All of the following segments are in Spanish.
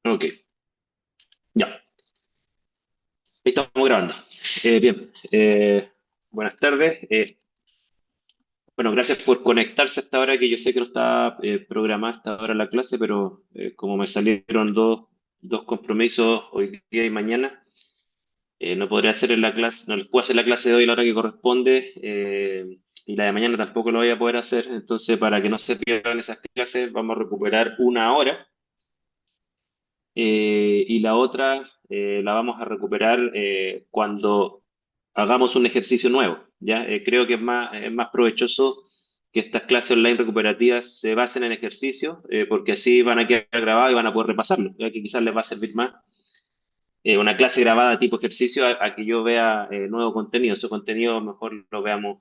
Ok, ya, ahí estamos grabando. Bien, buenas tardes. Bueno, gracias por conectarse a esta hora que yo sé que no estaba programada esta hora la clase, pero como me salieron dos compromisos hoy día y mañana, no podré hacer en la clase, no les puedo hacer la clase de hoy a la hora que corresponde, y la de mañana tampoco lo voy a poder hacer. Entonces, para que no se pierdan esas clases, vamos a recuperar una hora. Y la otra la vamos a recuperar cuando hagamos un ejercicio nuevo, ¿ya? Creo que es más provechoso que estas clases online recuperativas se basen en ejercicios, porque así van a quedar grabados y van a poder repasarlo, ya que quizás les va a servir más una clase grabada tipo ejercicio a que yo vea nuevo contenido. Ese contenido mejor lo veamos,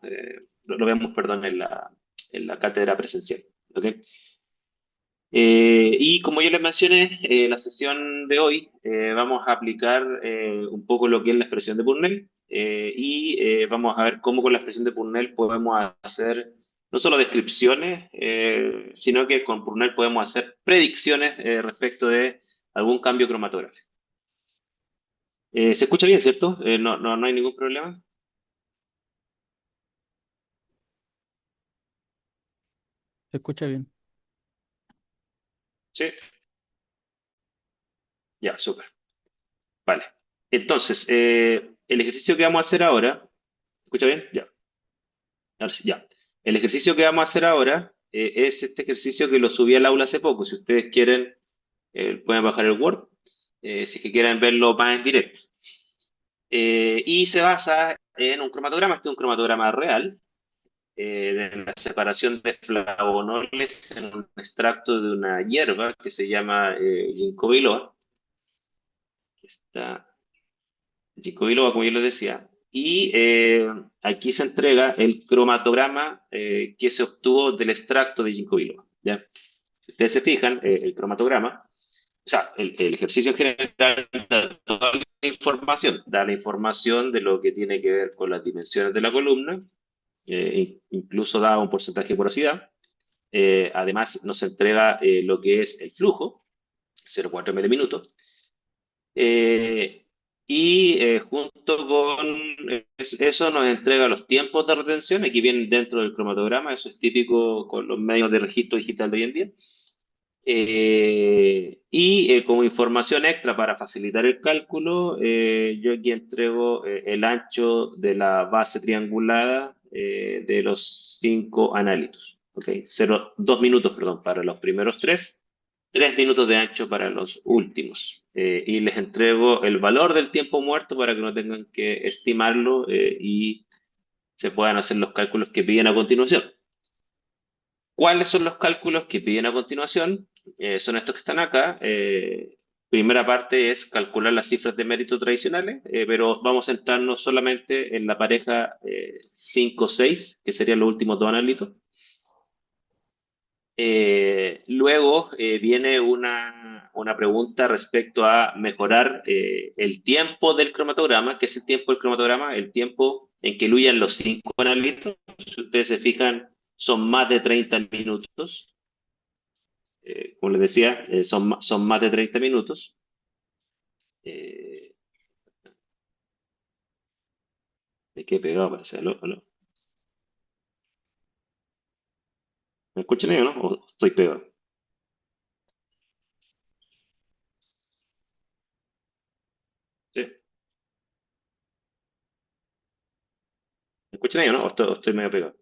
perdón, en la cátedra presencial, ¿ok? Y como yo les mencioné, la sesión de hoy vamos a aplicar un poco lo que es la expresión de Purnell, y vamos a ver cómo con la expresión de Purnell podemos hacer no solo descripciones, sino que con Purnell podemos hacer predicciones respecto de algún cambio cromatográfico. ¿Se escucha bien, cierto? No hay ningún problema. Se escucha bien. Sí, ya, súper. Vale. Entonces, el ejercicio que vamos a hacer ahora, ¿escucha bien? Ya. Ahora sí, ya. El ejercicio que vamos a hacer ahora es este ejercicio que lo subí al aula hace poco. Si ustedes quieren, pueden bajar el Word, si es que quieren verlo más en directo. Y se basa en un cromatograma. Este es un cromatograma real de la separación de flavonoides en un extracto de una hierba que se llama ginkgo biloba. Está Ginkgo biloba, como yo les decía. Y aquí se entrega el cromatograma que se obtuvo del extracto de ginkgo biloba. ¿Ya? Si ustedes se fijan, el cromatograma, o sea, el ejercicio en general da toda da la información de lo que tiene que ver con las dimensiones de la columna, incluso da un porcentaje de porosidad. Además, nos entrega lo que es el flujo, 0,4 miliminutos. Eh, y junto con eso nos entrega los tiempos de retención, aquí vienen dentro del cromatograma, eso es típico con los medios de registro digital de hoy en día. Y como información extra para facilitar el cálculo, yo aquí entrego el ancho de la base triangulada de los cinco análitos. ¿Ok? 2 minutos, perdón, para los primeros tres, 3 minutos de ancho para los últimos. Y les entrego el valor del tiempo muerto para que no tengan que estimarlo y se puedan hacer los cálculos que piden a continuación. ¿Cuáles son los cálculos que piden a continuación? Son estos que están acá. Primera parte es calcular las cifras de mérito tradicionales, pero vamos a centrarnos solamente en la pareja 5-6, que serían los últimos dos análitos. Luego viene una pregunta respecto a mejorar el tiempo del cromatograma. ¿Qué es el tiempo del cromatograma? El tiempo en que luyan los cinco analitos. Si ustedes se fijan, son más de 30 minutos. Como les decía, son más de 30 minutos. Eh, Me quedé pegado, parece. ¿Aló? ¿Aló? ¿Me escuchan ahí o no? ¿O estoy pegado? ¿Sí? ¿Me escuchan ahí o no? ¿O estoy medio pegado?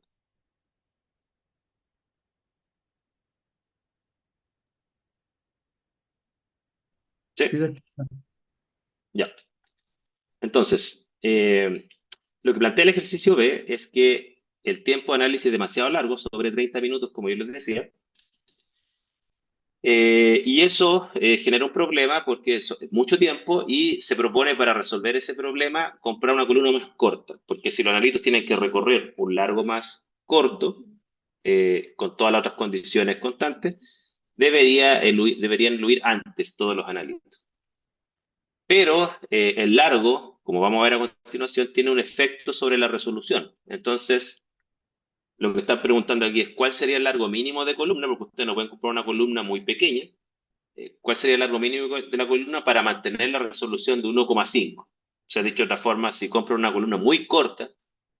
Sí, Sí, se escucha. ya. Entonces, lo que plantea el ejercicio B es que el tiempo de análisis es demasiado largo, sobre 30 minutos, como yo les decía, y eso genera un problema porque es mucho tiempo y se propone para resolver ese problema comprar una columna más corta, porque si los analitos tienen que recorrer un largo más corto, con todas las otras condiciones constantes, deberían incluir antes todos los analitos. Pero el largo, como vamos a ver a continuación, tiene un efecto sobre la resolución. Entonces, lo que están preguntando aquí es cuál sería el largo mínimo de columna, porque ustedes no pueden comprar una columna muy pequeña. ¿Cuál sería el largo mínimo de la columna para mantener la resolución de 1,5? O sea, dicho de otra forma, si compro una columna muy corta,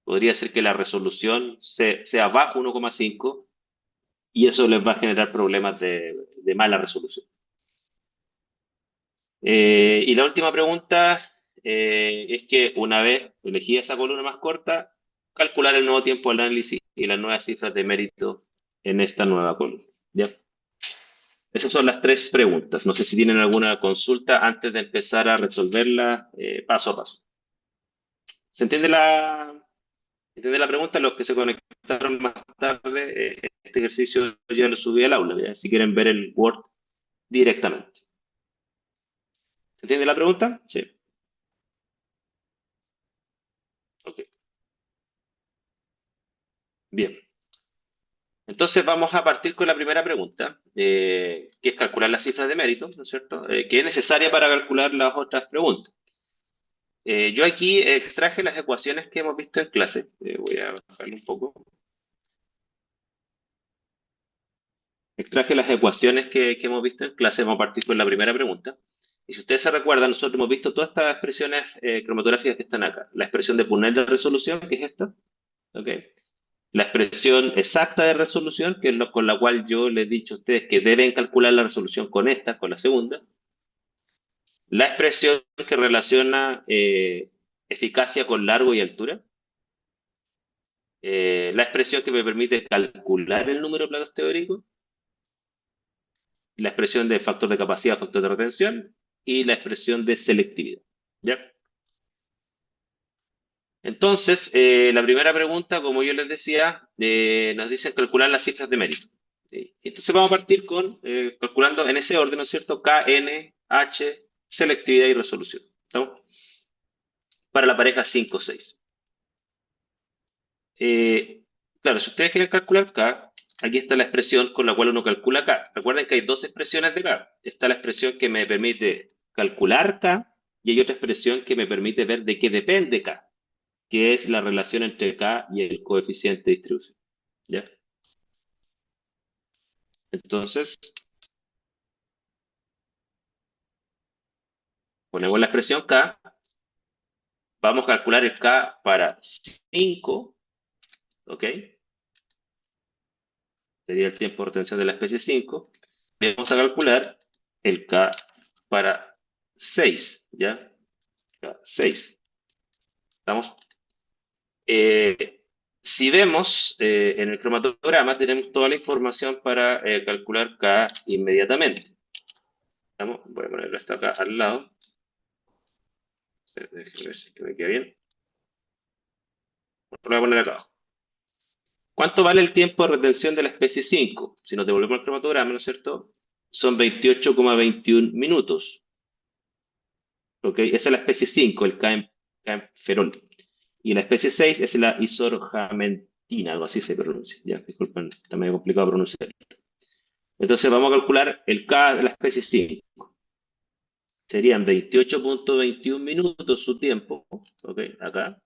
podría ser que la resolución sea bajo 1,5 y eso les va a generar problemas de mala resolución. Y la última pregunta es que una vez elegí esa columna más corta, calcular el nuevo tiempo de análisis y las nuevas cifras de mérito en esta nueva columna. ¿Ya? Esas son las tres preguntas. No sé si tienen alguna consulta antes de empezar a resolverla paso a paso. ¿Se entiende la pregunta? Los que se conectaron más tarde, este ejercicio ya lo subí al aula, ¿ya? Si quieren ver el Word directamente. ¿Se entiende la pregunta? Sí. Ok. Bien. Entonces vamos a partir con la primera pregunta, que es calcular las cifras de mérito, ¿no es cierto? Que es necesaria para calcular las otras preguntas. Yo aquí extraje las ecuaciones que hemos visto en clase. Voy a bajarle un poco. Extraje las ecuaciones que hemos visto en clase. Vamos a partir con la primera pregunta. Y si ustedes se recuerdan, nosotros hemos visto todas estas expresiones cromatográficas que están acá. La expresión de Purnell de resolución, que es esta. ¿Ok? La expresión exacta de resolución, que es con la cual yo les he dicho a ustedes que deben calcular la resolución con esta, con la segunda. La expresión que relaciona eficacia con largo y altura. La expresión que me permite calcular el número de platos teóricos. La expresión de factor de capacidad, factor de retención. Y la expresión de selectividad. ¿Ya? Entonces, la primera pregunta, como yo les decía, nos dice calcular las cifras de mérito. Entonces vamos a partir con calculando en ese orden, ¿no es cierto? K, N, H, selectividad y resolución. ¿Estamos? Para la pareja 5-6. Eh, claro, si ustedes quieren calcular K, aquí está la expresión con la cual uno calcula K. Recuerden que hay dos expresiones de K. Está la expresión que me permite calcular K y hay otra expresión que me permite ver de qué depende K, que es la relación entre K y el coeficiente de distribución. ¿Ya? Entonces, ponemos la expresión K, vamos a calcular el K para 5, ¿ok? Sería el tiempo de retención de la especie 5. Y vamos a calcular el K para 6, ¿ya? K, 6. ¿Estamos? Eh, si vemos en el cromatograma, tenemos toda la información para calcular K inmediatamente. ¿Estamos? Voy a ponerlo hasta acá al lado. Déjenme ver si me queda bien. Lo voy a poner acá abajo. ¿Cuánto vale el tiempo de retención de la especie 5? Si nos devolvemos al cromatograma, ¿no es cierto? Son 28,21 minutos. ¿Ok? Esa es la especie 5, el caemferol. Y la especie 6 es la isorjamentina, algo así se pronuncia. Ya, disculpen, está medio complicado pronunciar. Entonces vamos a calcular el K de la especie 5. Serían 28,21 minutos su tiempo. ¿Ok? Acá.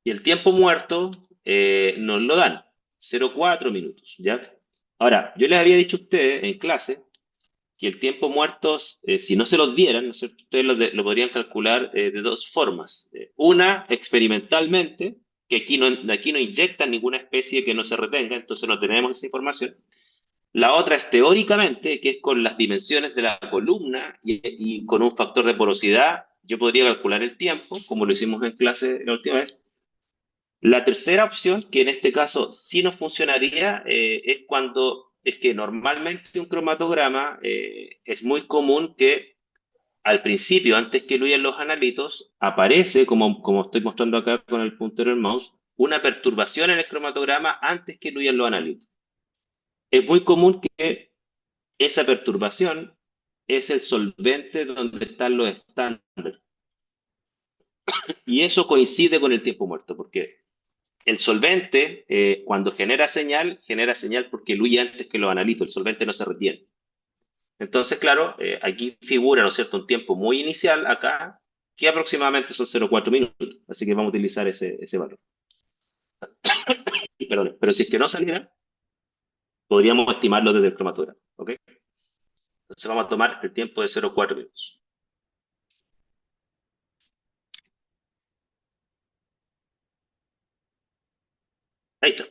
Y el tiempo muerto nos lo dan, 0,4 minutos, ¿ya? Ahora, yo les había dicho a ustedes en clase que el tiempo muerto, si no se los dieran, ¿no es cierto? Ustedes lo podrían calcular de dos formas. Una, experimentalmente, que aquí no inyectan ninguna especie que no se retenga, entonces no tenemos esa información. La otra es teóricamente, que es con las dimensiones de la columna y con un factor de porosidad, yo podría calcular el tiempo, como lo hicimos en clase la última vez. La tercera opción, que en este caso sí nos funcionaría, es cuando es que normalmente un cromatograma es muy común que al principio, antes que fluyan los analitos, aparece, como estoy mostrando acá con el puntero del mouse, una perturbación en el cromatograma antes que fluyan los analitos. Es muy común que esa perturbación es el solvente donde están los estándares. Y eso coincide con el tiempo muerto, porque el solvente, cuando genera señal porque diluye antes que los analitos, el solvente no se retiene. Entonces, claro, aquí figura, ¿no es cierto?, un tiempo muy inicial acá, que aproximadamente son 0,4 minutos. Así que vamos a utilizar ese valor. Perdón, pero si es que no saliera, Podríamos estimarlo desde el cromatógrafo, ¿ok? Entonces vamos a tomar el tiempo de 0,4 minutos. Ahí está.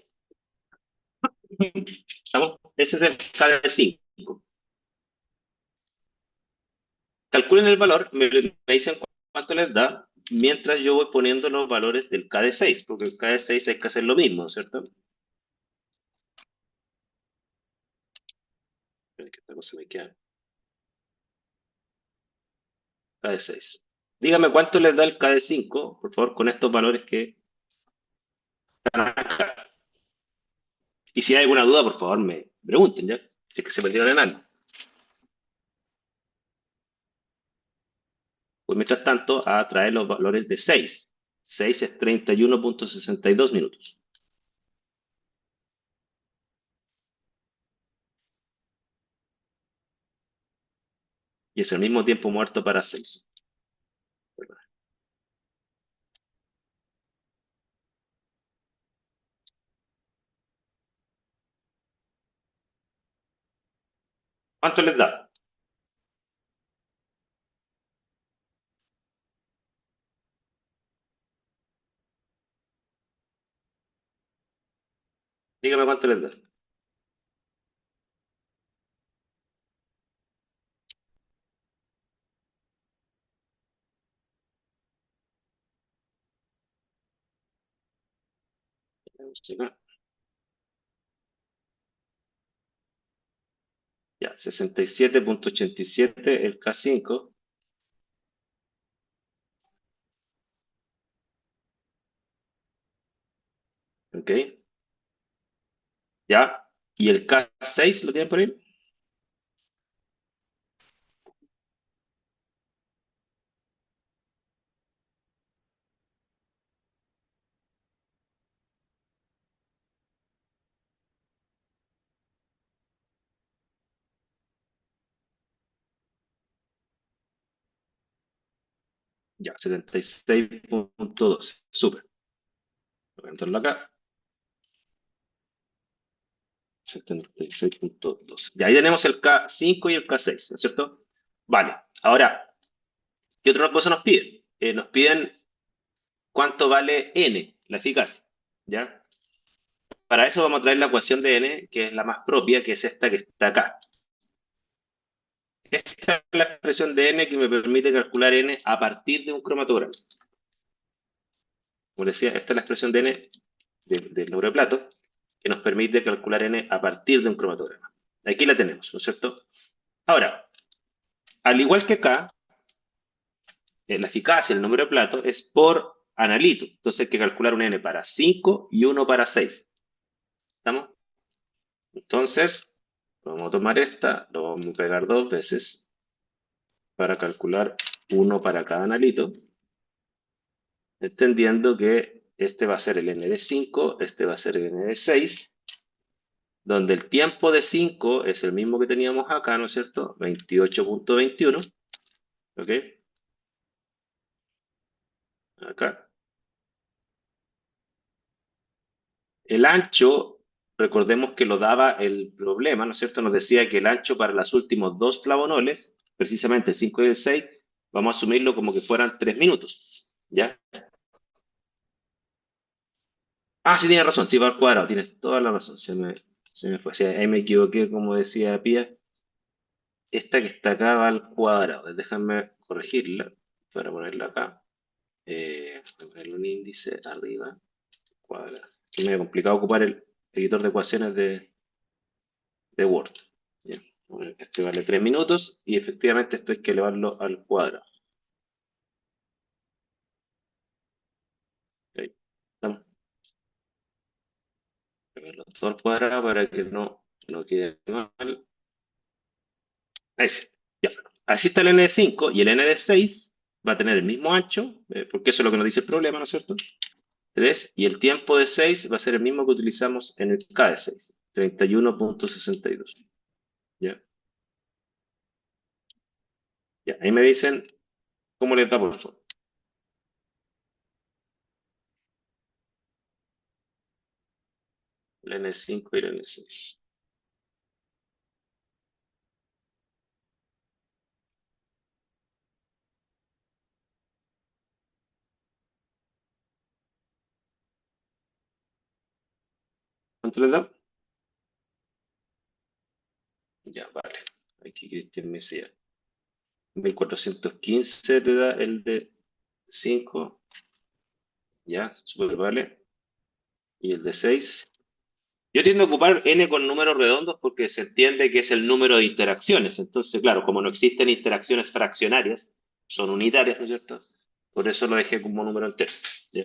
¿Estamos? Ese es el KD5. Calculen el valor, me dicen cuánto les da, mientras yo voy poniendo los valores del KD6, porque el KD6 hay que hacer lo mismo, ¿cierto? Esperen que esta cosa me queda. KD6. Dígame cuánto les da el KD5, por favor, con estos valores que están acá. Y si hay alguna duda, por favor, me pregunten, ¿ya? Si es que se perdieron en algo. Pues mientras tanto, a traer los valores de 6. 6 es 31,62 minutos. Y es el mismo tiempo muerto para 6. ¿Cuánto les da? Dígame cuánto les da. Ya, 67,87 el K5. ¿Ok? Ya. ¿Y el K6 lo tienen por ahí? Ya, 76,12. Súper. Voy a entrarlo acá. 76,12. Y ahí tenemos el K5 y el K6, ¿no es cierto? Vale. Ahora, ¿qué otra cosa nos piden? Nos piden cuánto vale N, la eficacia. ¿Ya? Para eso vamos a traer la ecuación de N, que es la más propia, que es esta que está acá. Esta es la expresión de N que me permite calcular N a partir de un cromatograma. Como decía, esta es la expresión de N del número de plato, que nos permite calcular N a partir de un cromatograma. Aquí la tenemos, ¿no es cierto? Ahora, al igual que acá, la eficacia, el número de plato, es por analito. Entonces hay que calcular un N para 5 y uno para 6. ¿Estamos? Entonces, vamos a tomar esta, lo vamos a pegar dos veces para calcular uno para cada analito, entendiendo que este va a ser el N de 5, este va a ser el N de 6, donde el tiempo de 5 es el mismo que teníamos acá, ¿no es cierto? 28,21, ¿ok? Acá. El ancho, recordemos que lo daba el problema, ¿no es cierto? Nos decía que el ancho para los últimos dos flavonoles, precisamente el 5 y el 6, vamos a asumirlo como que fueran 3 minutos, ¿ya? Ah, sí, tienes razón, sí, va al cuadrado, tienes toda la razón, se me fue. O sea, ahí me equivoqué, como decía Pía, esta que está acá va al cuadrado. Déjame corregirla para ponerla acá. Voy a ponerle un índice arriba, cuadrado. Que me ha complicado ocupar el editor de ecuaciones de Word. Ya. Bueno, este vale 3 minutos y efectivamente esto hay que elevarlo al cuadrado. Ahí. Estamos. Elevarlo todo al cuadrado para que no quede mal. Ahí sí. Ya. Así está el n de 5 y el n de 6 va a tener el mismo ancho, porque eso es lo que nos dice el problema, ¿no es cierto? 3 y el tiempo de 6 va a ser el mismo que utilizamos en el K de 6, 31,62. ¿Ya? Ya, ahí me dicen cómo les da por favor. El N5 y el N6. ¿Cuánto les da? Ya, vale. Aquí Cristian me decía. 1415 te da el de 5. Ya, super vale. Y el de 6. Yo tiendo a ocupar n con números redondos porque se entiende que es el número de interacciones. Entonces, claro, como no existen interacciones fraccionarias, son unitarias, ¿no es cierto? Por eso lo dejé como número entero. ¿Ya?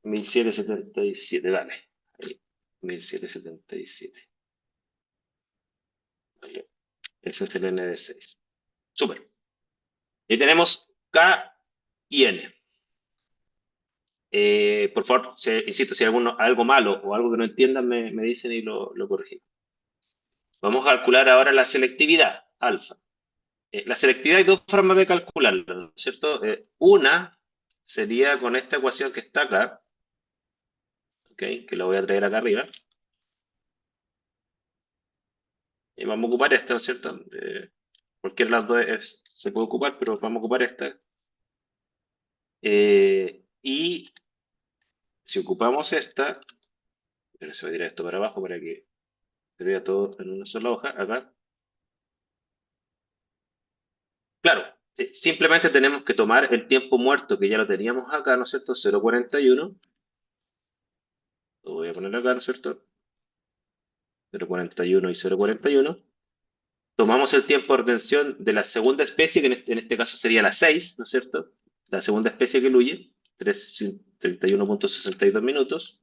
1777, vale. Ahí, 1777. Vale. Ese es el n de 6. Súper. Y tenemos K y N. Por favor, insisto, si hay algo malo o algo que no entiendan, me dicen y lo corregimos. Vamos a calcular ahora la selectividad, alfa. La selectividad hay dos formas de calcularla, ¿no es cierto? Una sería con esta ecuación que está acá, ¿ok? Que la voy a traer acá arriba. Y vamos a ocupar esta, ¿no es cierto? Cualquiera de las dos se puede ocupar, pero vamos a ocupar esta. Y si ocupamos esta, pero se va a tirar esto para abajo para que se vea todo en una sola hoja, acá. Claro, simplemente tenemos que tomar el tiempo muerto que ya lo teníamos acá, ¿no es cierto? 0,41. Lo voy a poner acá, ¿no es cierto? 0,41 y 0,41. Tomamos el tiempo de retención de la segunda especie, que en este caso sería la 6, ¿no es cierto? La segunda especie que eluye, 31,62 minutos.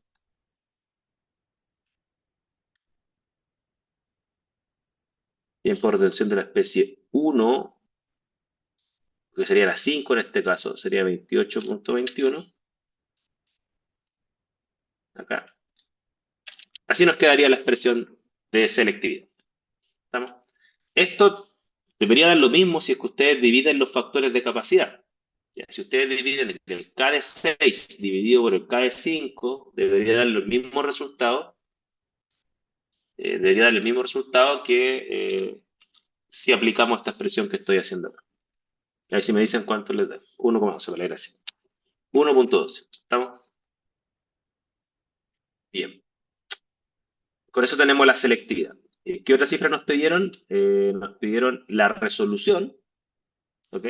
Tiempo de retención de la especie 1, que sería la 5 en este caso, sería 28,21. Acá. Así nos quedaría la expresión de selectividad. ¿Estamos? Esto debería dar lo mismo si es que ustedes dividen los factores de capacidad. Ya, si ustedes dividen el K de 6 dividido por el K de 5, debería dar los mismos resultados. Debería dar el mismo resultado que si aplicamos esta expresión que estoy haciendo acá. A ver si me dicen cuánto les da. 1,12, vale, gracias. 1,12. ¿Estamos? Bien. Con eso tenemos la selectividad. ¿Qué otra cifra nos pidieron? Nos pidieron la resolución. ¿Ok?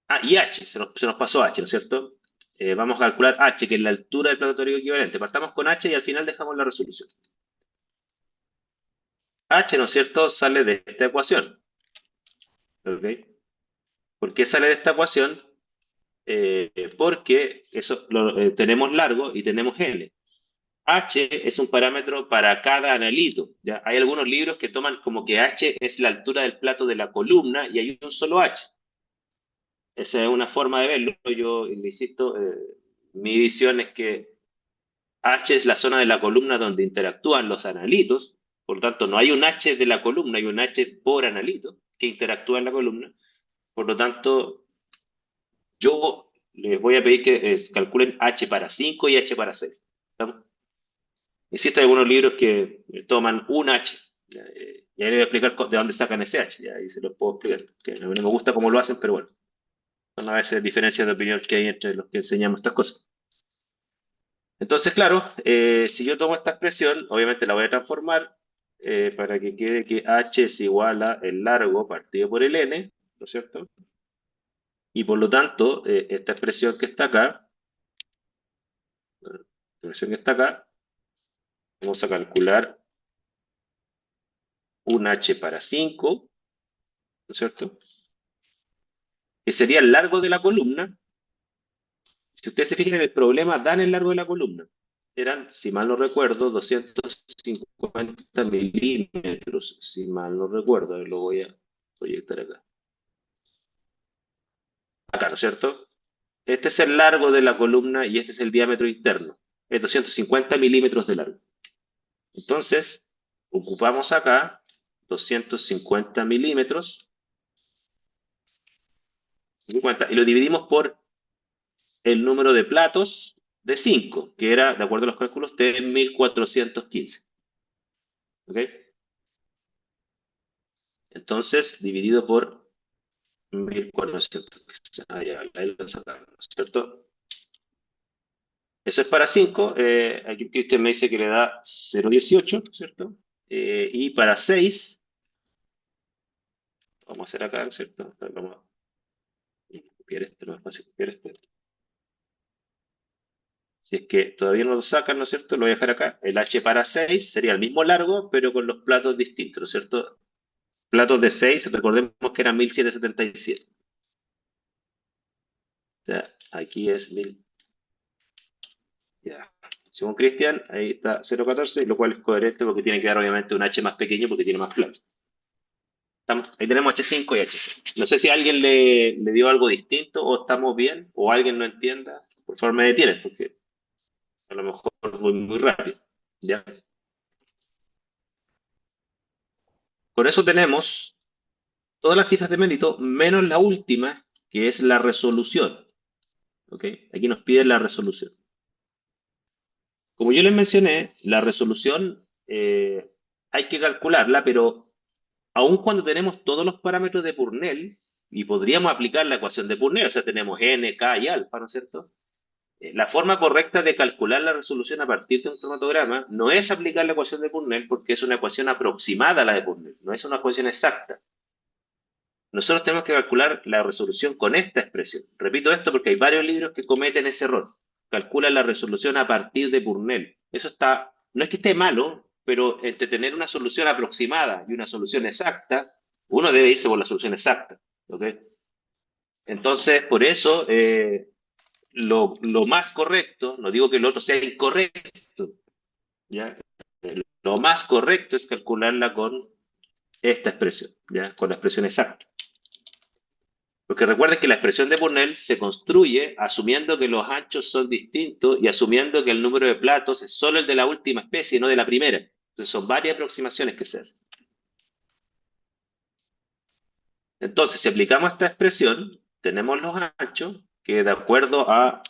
Ah, y H, se nos pasó H, ¿no es cierto? Vamos a calcular H, que es la altura del plato teórico equivalente. Partamos con H y al final dejamos la resolución. H, ¿no es cierto?, sale de esta ecuación. ¿Ok? ¿Por qué sale de esta ecuación? Porque eso tenemos largo y tenemos L. H es un parámetro para cada analito. ¿Ya? Hay algunos libros que toman como que H es la altura del plato de la columna y hay un solo H. Esa es una forma de verlo. Yo le insisto, mi visión es que H es la zona de la columna donde interactúan los analitos, por lo tanto no hay un H de la columna, hay un H por analito que interactúa en la columna, por lo tanto yo les voy a pedir que calculen H para 5 y H para 6. ¿Estamos? Existen algunos libros que toman un H, y ahí les voy a explicar de dónde sacan ese H, ya ahí se los puedo explicar, que a mí no me gusta cómo lo hacen, pero bueno, son a veces diferencias de opinión que hay entre los que enseñamos estas cosas. Entonces, claro, si yo tomo esta expresión, obviamente la voy a transformar para que quede que h es igual a el largo partido por el n, ¿no es cierto? Y por lo tanto, esta expresión que está acá, vamos a calcular un h para 5, ¿no es cierto? Que sería el largo de la columna. Si ustedes se fijan en el problema, dan el largo de la columna. Eran, si mal no recuerdo, 250 milímetros, si mal no recuerdo, lo voy a proyectar acá. Acá, ¿no es cierto? Este es el largo de la columna y este es el diámetro interno. Es 250 milímetros de largo. Entonces, ocupamos acá 250 milímetros 50, y lo dividimos por el número de platos de 5, que era, de acuerdo a los cálculos, de 1415. ¿Ok? Entonces, dividido por 1400. Ahí lo sacamos, ¿no es cierto? Eso es para 5. Aquí Cristian me dice que le da 0,18, ¿cierto? Y para 6, vamos a hacer acá, ¿cierto? Vamos a copiar esto, no es fácil copiar esto. Si es que todavía no lo sacan, ¿no es cierto? Lo voy a dejar acá. El H para 6 sería el mismo largo, pero con los platos distintos, ¿no es cierto? Platos de 6, recordemos que eran 1777. O sea, aquí es 1000. Ya. Según Cristian, ahí está 0,14, lo cual es coherente porque tiene que dar obviamente un H más pequeño porque tiene más platos. Ahí tenemos H5 y H6. No sé si alguien le dio algo distinto o estamos bien o alguien no entienda. Por favor, me detienes porque a lo mejor voy muy rápido. ¿Ya? Con eso tenemos todas las cifras de mérito menos la última, que es la resolución. ¿Ok? Aquí nos pide la resolución. Como yo les mencioné, la resolución hay que calcularla, pero aun cuando tenemos todos los parámetros de Purnell, y podríamos aplicar la ecuación de Purnell, o sea, tenemos n, k y alfa, ¿no es cierto? La forma correcta de calcular la resolución a partir de un cromatograma no es aplicar la ecuación de Purnell porque es una ecuación aproximada a la de Purnell, no es una ecuación exacta. Nosotros tenemos que calcular la resolución con esta expresión. Repito esto porque hay varios libros que cometen ese error. Calculan la resolución a partir de Purnell. Eso está, no es que esté malo, pero entre tener una solución aproximada y una solución exacta, uno debe irse por la solución exacta. ¿Ok? Entonces, por eso, lo más correcto, no digo que lo otro sea incorrecto, ¿ya? Lo más correcto es calcularla con esta expresión, ¿ya? Con la expresión exacta. Porque recuerden que la expresión de Purnell se construye asumiendo que los anchos son distintos y asumiendo que el número de platos es solo el de la última especie, no de la primera. Entonces son varias aproximaciones que se hacen. Entonces, si aplicamos esta expresión, tenemos los anchos que de acuerdo a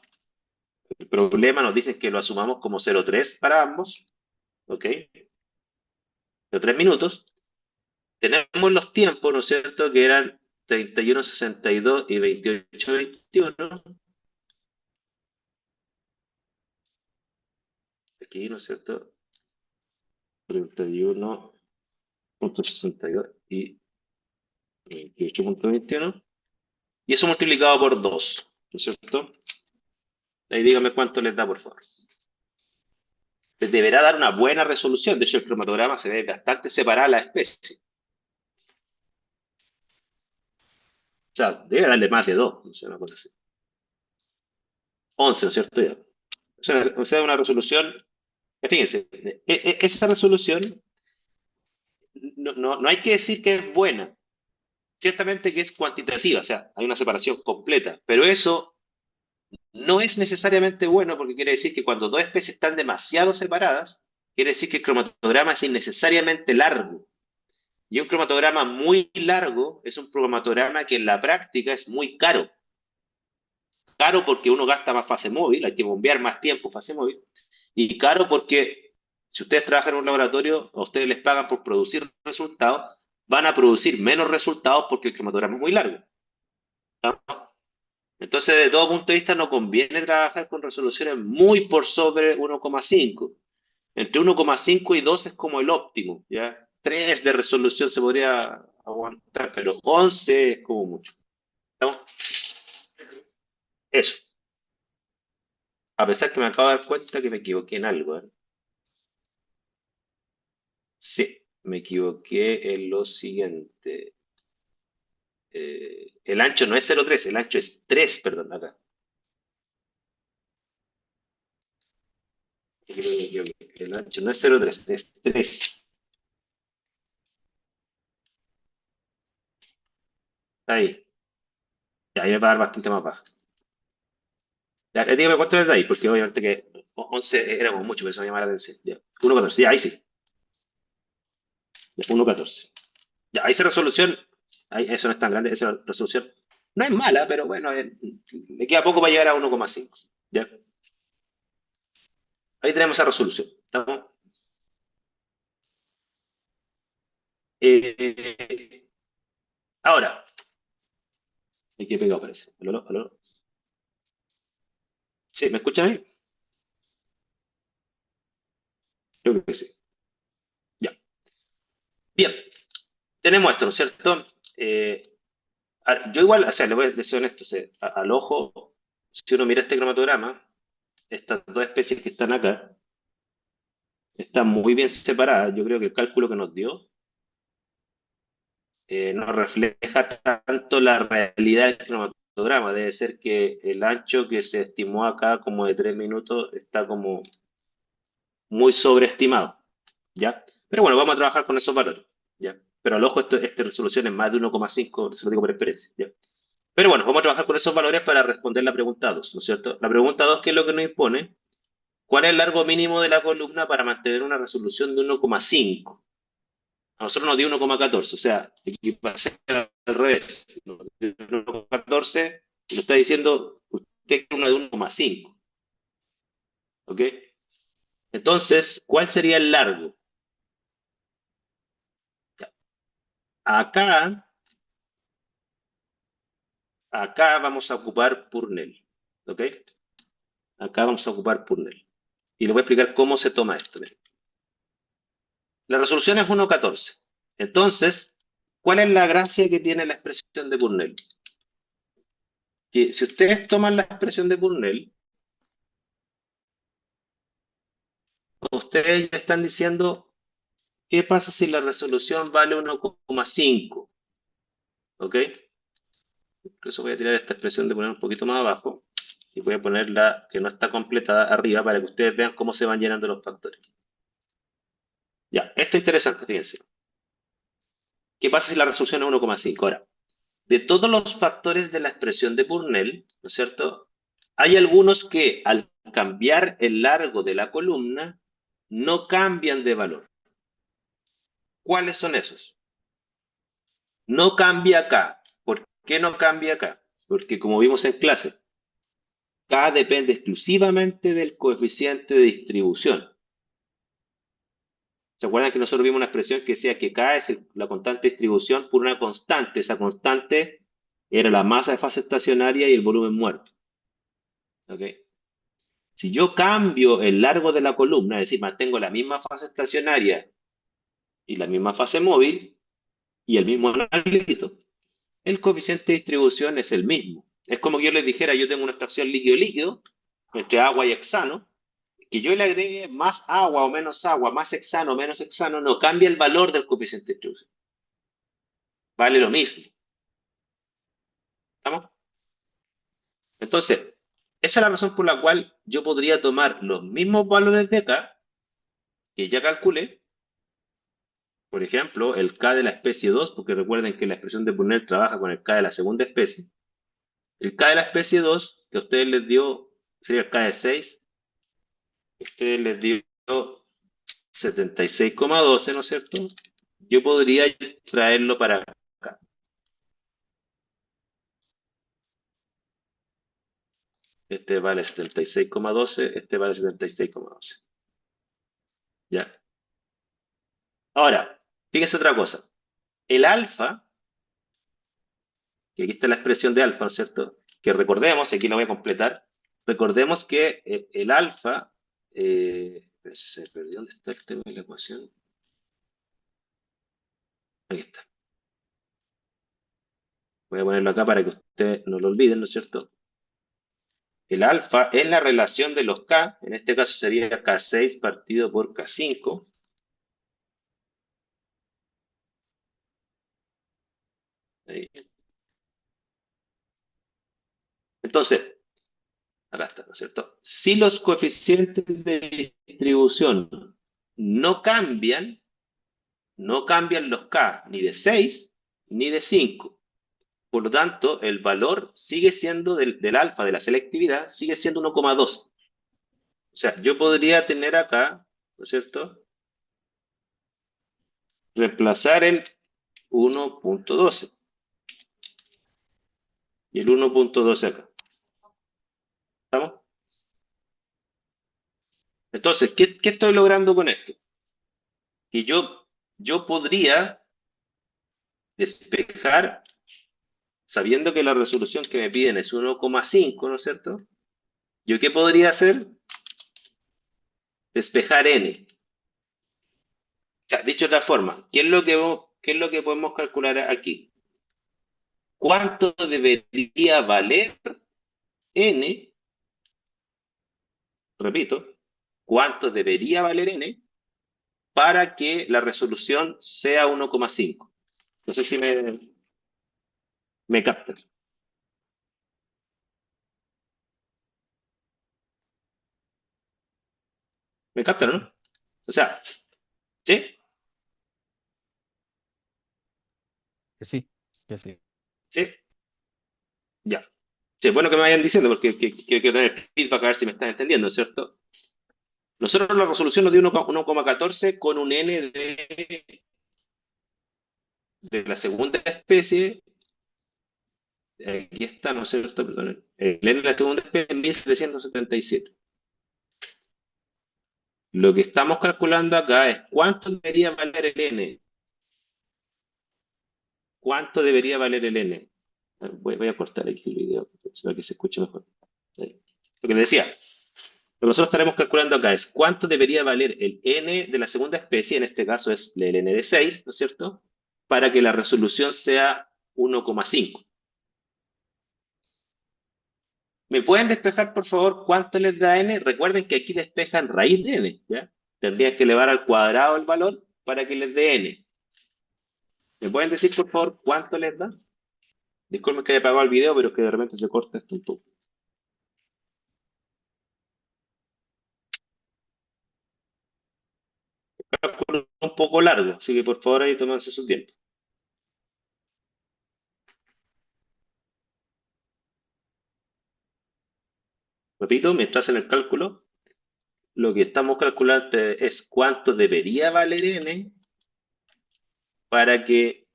el problema nos dicen que lo asumamos como 0,3 para ambos, ¿ok? De 3 minutos. Tenemos los tiempos, ¿no es cierto? Que eran 31,62 y 28,21. Aquí, ¿no es cierto? 31,62 y 28,21. Y eso multiplicado por 2, ¿no es cierto? Ahí dígame cuánto les da, por favor. Les deberá dar una buena resolución. De hecho, el cromatograma se ve bastante separada la especie. O sea, debe darle más de 2, no sé, una cosa así. 11, ¿no es cierto? Ya. O sea, una resolución. Fíjense, esa resolución no hay que decir que es buena. Ciertamente que es cuantitativa, o sea, hay una separación completa, pero eso no es necesariamente bueno porque quiere decir que cuando dos especies están demasiado separadas, quiere decir que el cromatograma es innecesariamente largo. Y un cromatograma muy largo es un cromatograma que en la práctica es muy caro. Caro porque uno gasta más fase móvil, hay que bombear más tiempo fase móvil, y caro porque si ustedes trabajan en un laboratorio, a ustedes les pagan por producir resultados, van a producir menos resultados porque el cromatograma es muy largo. ¿No? Entonces, de todo punto de vista, no conviene trabajar con resoluciones muy por sobre 1,5. Entre 1,5 y 2 es como el óptimo, ¿ya? 3 de resolución se podría aguantar, pero 11 es como mucho. ¿No? Eso. A pesar que me acabo de dar cuenta que me equivoqué en algo, ¿eh? Sí, me equivoqué en lo siguiente. El ancho no es 0,3, el ancho es 3, perdón, acá. El ancho no es 0,3, es 3. Está ahí. Ya, ahí me va a dar bastante más bajo. Ya, dígame cuánto les da ahí, porque obviamente que 11 era como mucho, pero eso me llama la atención. Ya, 1,14, ya, ahí sí. Ya, 1,14. Ya, ahí esa resolución, ahí, eso no es tan grande, esa resolución no es mala, pero bueno, le queda poco para llegar a 1,5. Ya, ahí tenemos esa resolución. ¿Estamos? Eh, ahora, hay que pegado parece. ¿Aló, aló? Sí, ¿me escuchan ahí? Creo que sí. Ya. Bien, tenemos esto, ¿no es cierto? Yo igual, o sea, le voy a ser honesto, o sea, al ojo, si uno mira este cromatograma, estas dos especies que están acá están muy bien separadas. Yo creo que el cálculo que nos dio no refleja tanto la realidad del cromatograma. Debe ser que el ancho que se estimó acá como de 3 minutos está como muy sobreestimado, ¿ya? Pero bueno, vamos a trabajar con esos valores, ¿ya? Pero al ojo, esta resolución es más de 1,5, se lo digo por experiencia, ¿ya? Pero bueno, vamos a trabajar con esos valores para responder la pregunta 2, ¿no es cierto? La pregunta 2, ¿qué es lo que nos impone? ¿Cuál es el largo mínimo de la columna para mantener una resolución de 1,5? A nosotros nos dio 1,14, o sea, aquí va a ser al revés. Nos dio 1,14 y nos está diciendo usted que una de 1,5, ¿ok? Entonces, ¿cuál sería el largo? Acá, acá vamos a ocupar Purnell, ¿ok? Acá vamos a ocupar Purnell. Y le voy a explicar cómo se toma esto. Miren. La resolución es 1,14. Entonces, ¿cuál es la gracia que tiene la expresión de Purnell? Que si ustedes toman la expresión de Purnell, ustedes ya están diciendo, ¿qué pasa si la resolución vale 1,5? ¿Ok? Por eso voy a tirar esta expresión de poner un poquito más abajo y voy a poner la que no está completada arriba para que ustedes vean cómo se van llenando los factores. Ya, esto es interesante, fíjense. ¿Qué pasa si la resolución es 1,5? Ahora, de todos los factores de la expresión de Purnell, ¿no es cierto? Hay algunos que al cambiar el largo de la columna no cambian de valor. ¿Cuáles son esos? No cambia acá. ¿Por qué no cambia acá? Porque como vimos en clase, K depende exclusivamente del coeficiente de distribución. ¿Se acuerdan que nosotros vimos una expresión que decía que K es la constante de distribución por una constante? Esa constante era la masa de fase estacionaria y el volumen muerto. ¿Ok? Si yo cambio el largo de la columna, es decir, mantengo la misma fase estacionaria y la misma fase móvil y el mismo analito, el coeficiente de distribución es el mismo. Es como que yo les dijera, yo tengo una extracción líquido-líquido entre agua y hexano, que yo le agregue más agua o menos agua, más hexano o menos hexano, no cambia el valor del coeficiente de distribución. Vale lo mismo. ¿Estamos? Entonces, esa es la razón por la cual yo podría tomar los mismos valores de acá, que ya calculé, por ejemplo, el K de la especie 2, porque recuerden que la expresión de Purnell trabaja con el K de la segunda especie. El K de la especie 2, que a ustedes les dio, sería el K de 6, a ustedes les dio 76,12, ¿no es cierto? Yo podría traerlo para acá. Este vale 76,12, este vale 76,12. ¿Ya? Ahora, fíjense otra cosa. El alfa, que aquí está la expresión de alfa, ¿no es cierto? Que recordemos, aquí lo voy a completar, recordemos que el alfa, se perdió, ¿dónde está el tema de la ecuación? Aquí está. Voy a ponerlo acá para que ustedes no lo olviden, ¿no es cierto? El alfa es la relación de los K, en este caso sería K6 partido por K5. Ahí. Entonces, acá está, ¿no es cierto? Si los coeficientes de distribución no cambian, no cambian los K ni de 6 ni de 5. Por lo tanto, el valor sigue siendo del alfa de la selectividad, sigue siendo 1,2. O sea, yo podría tener acá, ¿no es cierto? Reemplazar el 1,12 y el 1,12 acá. ¿Estamos? Entonces, ¿qué estoy logrando con esto? Que yo podría despejar, sabiendo que la resolución que me piden es 1,5, ¿no es cierto? ¿Yo qué podría hacer? Despejar n. sea, dicho de otra forma, qué es lo que podemos calcular aquí? ¿Cuánto debería valer n? Repito, ¿cuánto debería valer n para que la resolución sea 1,5? No sé si me captan. ¿Me captan, no? O sea, ¿sí? Que sí, que sí. ¿Sí? Ya. Sí, es bueno que me vayan diciendo porque quiero tener feedback a ver si me están entendiendo, ¿cierto? Nosotros la resolución nos dio 1,14 con un n de la segunda especie. Aquí está, ¿no es cierto? Perdón. El n de la segunda especie es 1777. Lo que estamos calculando acá es cuánto debería valer el n. ¿Cuánto debería valer el n? Voy a cortar aquí el video para que se escuche mejor. Ahí. Lo que les decía, lo que nosotros estaremos calculando acá es cuánto debería valer el n de la segunda especie, en este caso es el n de 6, ¿no es cierto? Para que la resolución sea 1,5. ¿Me pueden despejar, por favor, cuánto les da n? Recuerden que aquí despejan raíz de n, ¿ya? Tendrían que elevar al cuadrado el valor para que les dé n. ¿Me pueden decir, por favor, cuánto les da? Disculpen que haya apagado el video, pero es que de repente se corta esto un poco. Cálculo un poco largo, así que por favor ahí tómense su tiempo. Repito, mientras en el cálculo, lo que estamos calculando es cuánto debería valer n para que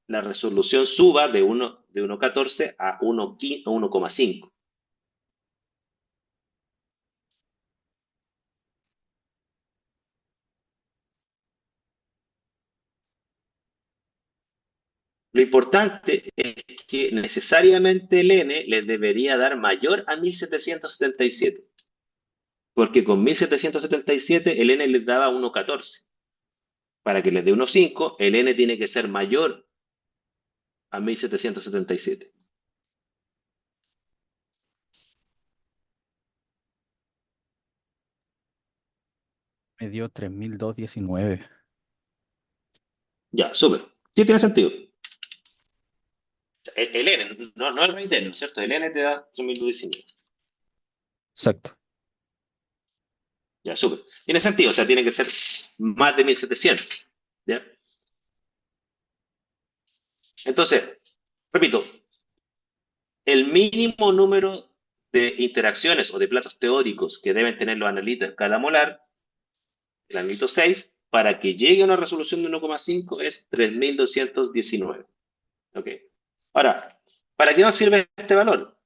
la resolución suba de 1,14 a 1,5. Lo importante es que necesariamente el n les debería dar mayor a 1777, porque con 1777 el n les daba 1,14. Para que les dé 1,5, el n tiene que ser mayor a 1777. Me dio 3219. Ya, súper. Sí tiene sentido. El n, no el raíz de n, ¿no es cierto? El n te da 3019. Exacto. Ya, súper. Tiene sentido, o sea, tiene que ser más de 1700. ¿Ya? Entonces, repito, el mínimo número de interacciones o de platos teóricos que deben tener los analitos a escala molar, el analito 6, para que llegue a una resolución de 1,5 es 3219. ¿Ok? Ahora, ¿para qué nos sirve este valor?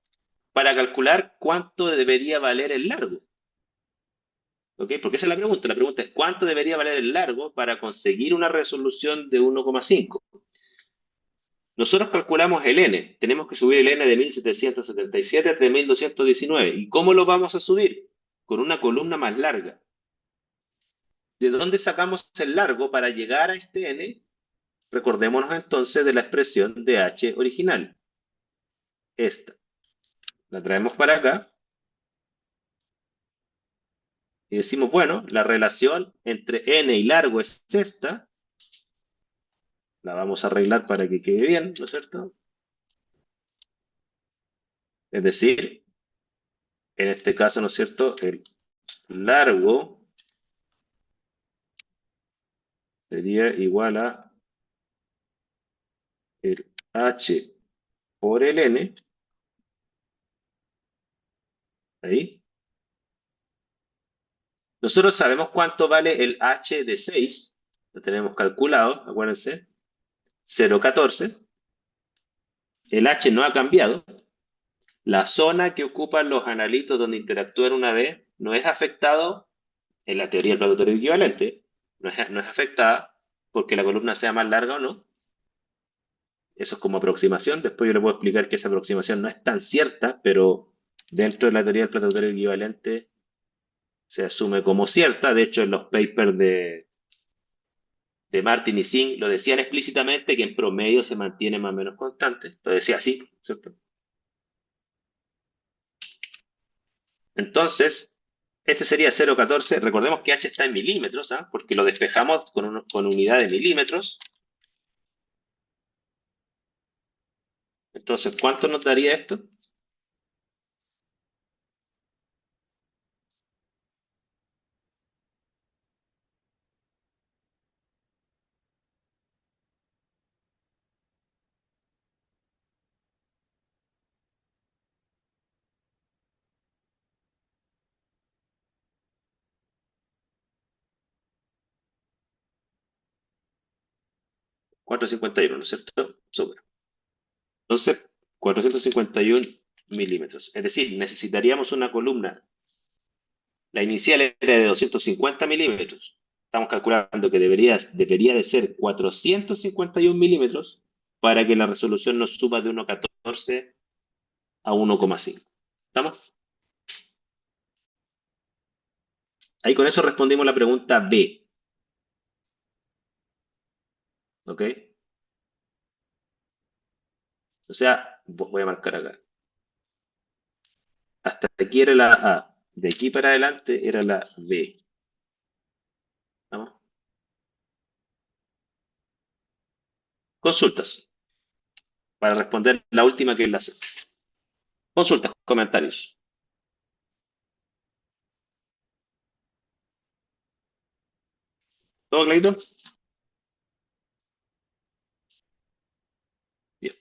Para calcular cuánto debería valer el largo. ¿Ok? Porque esa es la pregunta. La pregunta es cuánto debería valer el largo para conseguir una resolución de 1,5. Nosotros calculamos el n. Tenemos que subir el n de 1777 a 3219. ¿Y cómo lo vamos a subir? Con una columna más larga. ¿De dónde sacamos el largo para llegar a este n? Recordémonos entonces de la expresión de h original. Esta. La traemos para acá y decimos, bueno, la relación entre n y largo es esta. La vamos a arreglar para que quede bien, ¿no es cierto? Es decir, en este caso, ¿no es cierto? El largo sería igual a el h por el n, ahí. Nosotros sabemos cuánto vale el h de 6, lo tenemos calculado, acuérdense, 0,14. El h no ha cambiado. La zona que ocupan los analitos donde interactúan una vez no es afectado en la teoría del plato teórico equivalente, no es afectada porque la columna sea más larga o no. Eso es como aproximación. Después yo le puedo explicar que esa aproximación no es tan cierta, pero dentro de la teoría del plato teórico equivalente se asume como cierta. De hecho, en los papers de Martin y Singh lo decían explícitamente que en promedio se mantiene más o menos constante. Lo decía así, ¿cierto? Entonces, este sería 0,14. Recordemos que h está en milímetros, ¿ah? Porque lo despejamos con unidad de milímetros. Entonces, ¿cuánto nos daría esto? 451, ¿no es cierto? Súper. Entonces, 451 milímetros. Es decir, necesitaríamos una columna. La inicial era de 250 milímetros. Estamos calculando que debería de ser 451 milímetros para que la resolución nos suba de 1,14 a 1,5. ¿Estamos? Ahí con eso respondimos la pregunta B. ¿Ok? O sea, voy a marcar acá. Hasta aquí era la A. De aquí para adelante era la B. ¿Estamos? Consultas. Para responder la última que es la C. Consultas, comentarios. ¿Todo clarito? Bien.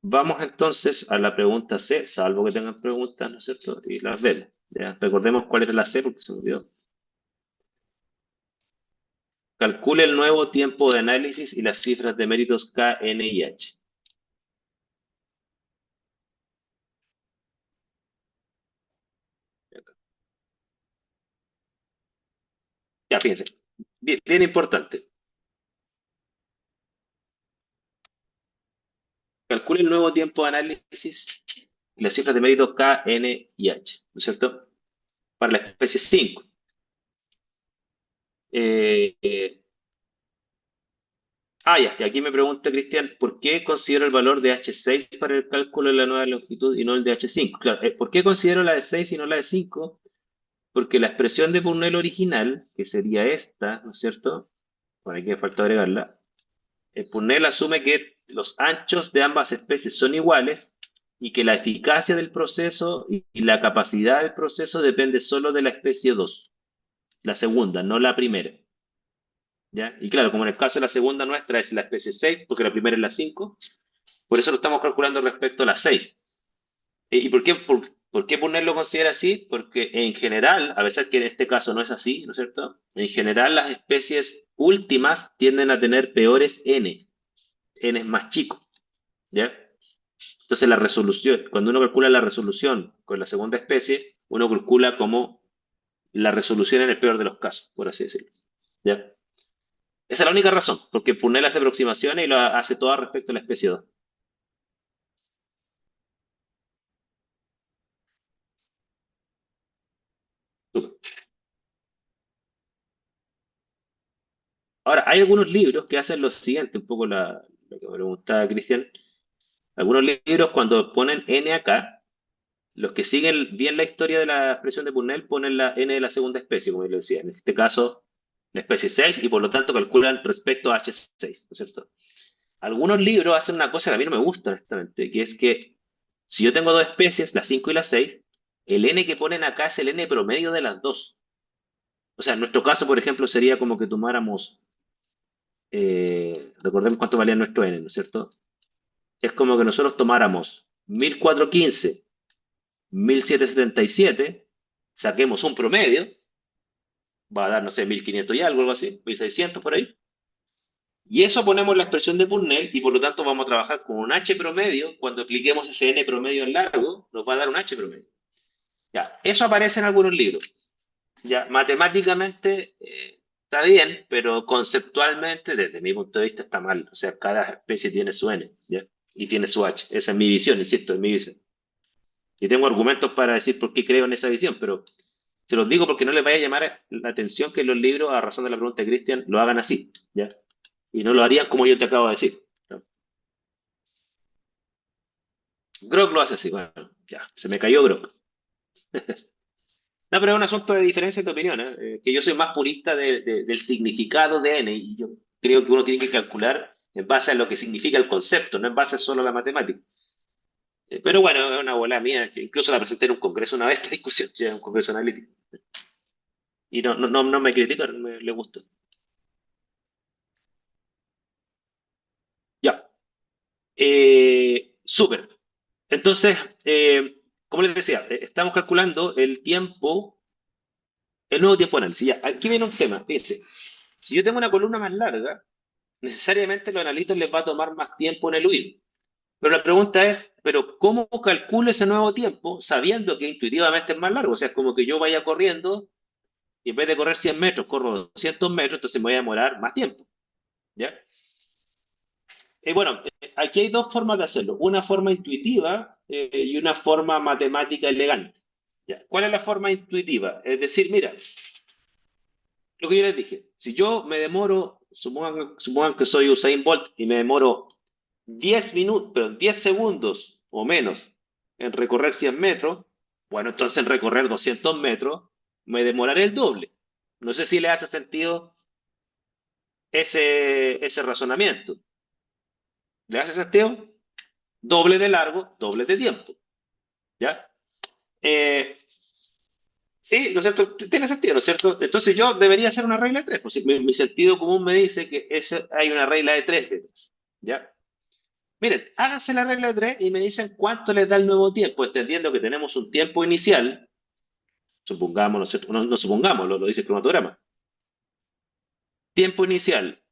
Vamos entonces a la pregunta C, salvo que tengan preguntas, ¿no es cierto? Y las vemos. Ya, recordemos cuál era la C porque se me olvidó. Calcule el nuevo tiempo de análisis y las cifras de méritos K, N y H. Ya, fíjense. Bien, bien importante. Calcule el nuevo tiempo de análisis y las cifras de méritos K, N y H, ¿no es cierto? Para la especie 5. Eh, eh, ya, y aquí me pregunta Cristian, ¿por qué considero el valor de H6 para el cálculo de la nueva longitud y no el de H5? Claro, ¿por qué considero la de 6 y no la de 5? Porque la expresión de Purnell original, que sería esta, ¿no es cierto? Por aquí me falta agregarla. Purnell asume que los anchos de ambas especies son iguales y que la eficacia del proceso y la capacidad del proceso depende solo de la especie 2, la segunda, no la primera. ¿Ya? Y claro, como en el caso de la segunda nuestra es la especie 6, porque la primera es la 5, por eso lo estamos calculando respecto a la 6. ¿Y por qué ponerlo considera así? Porque en general, a pesar que en este caso no es así, ¿no es cierto? En general las especies últimas tienden a tener peores n más chicos, ¿ya? Entonces la resolución, cuando uno calcula la resolución con la segunda especie, uno calcula como la resolución en el peor de los casos, por así decirlo, ¿ya? Esa es la única razón, porque Purnell hace aproximaciones y lo hace todo respecto a la especie 2. Ahora, hay algunos libros que hacen lo siguiente, un poco lo que me preguntaba Cristian. Algunos libros cuando ponen n acá, los que siguen bien la historia de la expresión de Purnell ponen la n de la segunda especie, como yo le decía. En este caso, la especie 6 y por lo tanto calculan respecto a H6, ¿no es cierto? Algunos libros hacen una cosa que a mí no me gusta, honestamente, que es que si yo tengo dos especies, la 5 y la 6, el n que ponen acá es el n promedio de las dos. O sea, en nuestro caso, por ejemplo, sería como que tomáramos, recordemos cuánto valía nuestro n, ¿no es cierto? Es como que nosotros tomáramos 1415, 1777, saquemos un promedio, va a dar, no sé, 1500 y algo así, 1600 por ahí, y eso ponemos en la expresión de Purnell y por lo tanto vamos a trabajar con un H promedio, cuando apliquemos ese N promedio en largo, nos va a dar un H promedio. Ya, eso aparece en algunos libros. Ya, matemáticamente está bien, pero conceptualmente, desde mi punto de vista, está mal. O sea, cada especie tiene su N, ¿ya? Y tiene su H. Esa es mi visión, insisto, es mi visión. Y tengo argumentos para decir por qué creo en esa visión, pero Se los digo porque no les vaya a llamar la atención que los libros, a razón de la pregunta de Cristian, lo hagan así, ¿ya? Y no lo harían como yo te acabo de decir, ¿no? Grok lo hace así, bueno, ya, se me cayó Grok. No, pero es un asunto de diferencia de opinión, ¿eh? Que yo soy más purista del significado de n, y yo creo que uno tiene que calcular en base a lo que significa el concepto, no en base solo a la matemática. Pero bueno, es una bola mía, que incluso la presenté en un congreso una vez, esta discusión, ya, en un congreso analítico. Y no me criticaron, le gustó. Ya, súper. Entonces, como les decía, estamos calculando el tiempo, el nuevo tiempo de análisis. Ya, aquí viene un tema, fíjense. Si yo tengo una columna más larga, necesariamente los analistas les va a tomar más tiempo en eludir. Pero la pregunta es, ¿pero cómo calculo ese nuevo tiempo sabiendo que intuitivamente es más largo? O sea, es como que yo vaya corriendo y en vez de correr 100 metros, corro 200 metros, entonces me voy a demorar más tiempo, ¿ya? Y bueno, aquí hay dos formas de hacerlo, una forma intuitiva y una forma matemática elegante. ¿Ya? ¿Cuál es la forma intuitiva? Es decir, mira, lo que yo les dije, si yo me demoro, supongan que soy Usain Bolt y me demoro 10 minutos, pero 10 segundos o menos en recorrer 100 metros, bueno, entonces en recorrer 200 metros me demoraré el doble. No sé si le hace sentido ese razonamiento. ¿Le hace sentido? Doble de largo, doble de tiempo. ¿Ya? Eh, sí, ¿no es cierto? Tiene sentido, ¿no es cierto? Entonces yo debería hacer una regla de tres. Pues si mi sentido común me dice que hay una regla de tres detrás. ¿Ya? Miren, háganse la regla de tres y me dicen cuánto les da el nuevo tiempo, entendiendo que tenemos un tiempo inicial, supongamos, ¿no es cierto? No supongamos, lo dice el cromatograma. Tiempo inicial,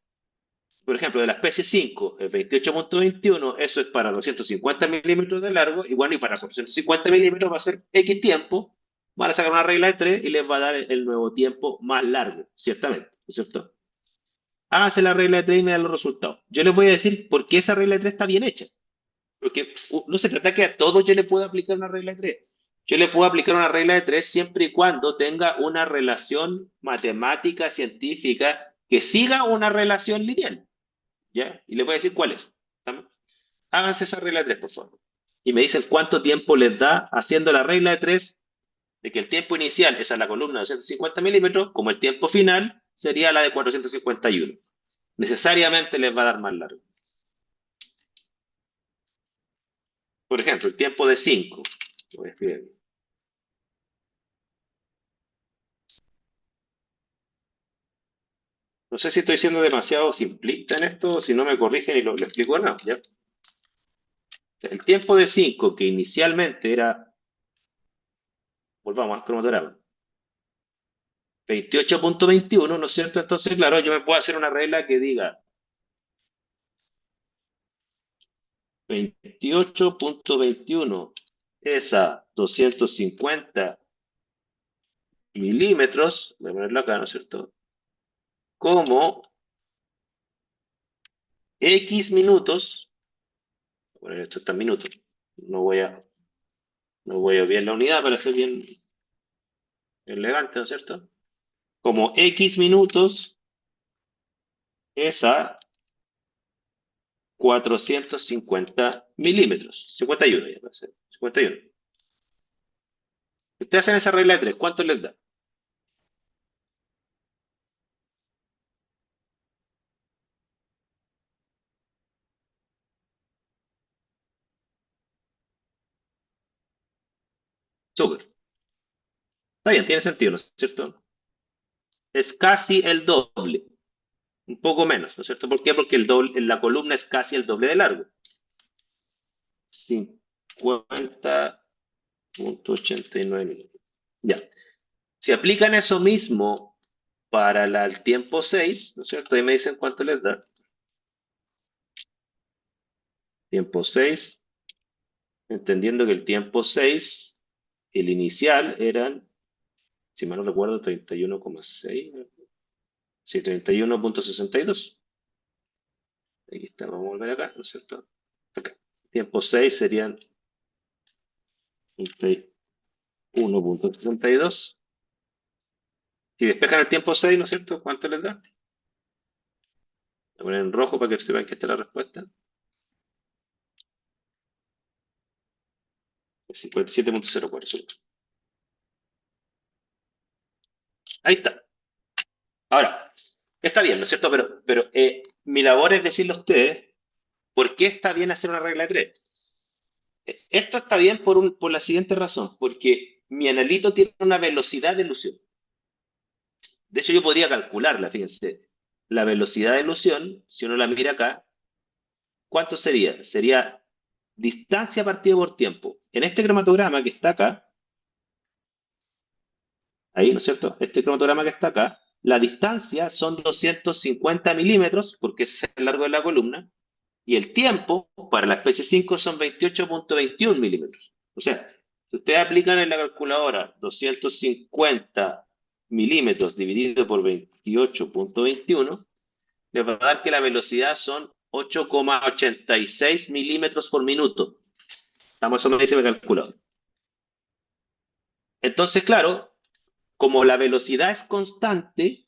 por ejemplo, de la especie 5, es 28,21, eso es para 250 milímetros de largo, y bueno, y para 450 milímetros va a ser X tiempo, van a sacar una regla de 3 y les va a dar el nuevo tiempo más largo, ciertamente, ¿no es cierto? Háganse la regla de 3 y me dan los resultados. Yo les voy a decir por qué esa regla de 3 está bien hecha, porque no se trata que a todos yo le pueda aplicar una regla de 3. Yo le puedo aplicar una regla de 3 siempre y cuando tenga una relación matemática, científica, que siga una relación lineal. ¿Ya? Y les voy a decir cuál es. ¿Estamos? Háganse esa regla de tres, por favor. Y me dicen cuánto tiempo les da haciendo la regla de tres, de que el tiempo inicial, esa es la columna de 250 milímetros, como el tiempo final sería la de 451. Necesariamente les va a dar más largo. Por ejemplo, el tiempo de 5. Voy a escribir. No sé si estoy siendo demasiado simplista en esto, si no me corrigen y lo explico nada, ¿ya? El tiempo de 5, que inicialmente era, volvamos al cromatograma, 28,21, ¿no es cierto? Entonces, claro, yo me puedo hacer una regla que diga 28,21 es a 250 milímetros, voy a ponerlo acá, ¿no es cierto? Como X minutos, voy a poner esto está en minutos, no voy a, no voy a obviar la unidad para ser bien elegante, ¿no es cierto? Como X minutos es a 450 milímetros, 51 ya puede ser, 51. Ustedes hacen esa regla de 3, ¿cuánto les da? Súper. Está bien, tiene sentido, ¿no es cierto? Es casi el doble. Un poco menos, ¿no es cierto? ¿Por qué? Porque el doble, la columna es casi el doble de largo. 50,89 minutos. Ya. Si aplican eso mismo para el tiempo 6, ¿no es cierto? Ahí me dicen cuánto les da. Tiempo 6, entendiendo que el tiempo 6, el inicial eran, si mal no recuerdo, 31,6. Sí, 31,62. Aquí está, vamos a volver acá, ¿no es cierto? Acá. Tiempo 6 serían 31,62 Si despejan el tiempo 6, ¿no es cierto? ¿Cuánto les da? Voy a poner en rojo para que sepan que esta es la respuesta. 57.04. Ahí está. Ahora, está bien, ¿no es cierto? Pero mi labor es decirle a ustedes por qué está bien hacer una regla de tres. Esto está bien por la siguiente razón, porque mi analito tiene una velocidad de elusión. De hecho, yo podría calcularla, fíjense. La velocidad de elusión, si uno la mira acá, ¿cuánto sería? Sería distancia partida por tiempo. En este cromatograma que está acá, ahí, ¿no es cierto? Este cromatograma que está acá, la distancia son 250 milímetros, porque ese es el largo de la columna, y el tiempo para la especie 5 son 28.21 milímetros. O sea, si ustedes aplican en la calculadora 250 milímetros dividido por 28.21, les va a dar que la velocidad son 8,86 milímetros por minuto. Estamos, eso me dice mi calculador. Entonces, claro, como la velocidad es constante,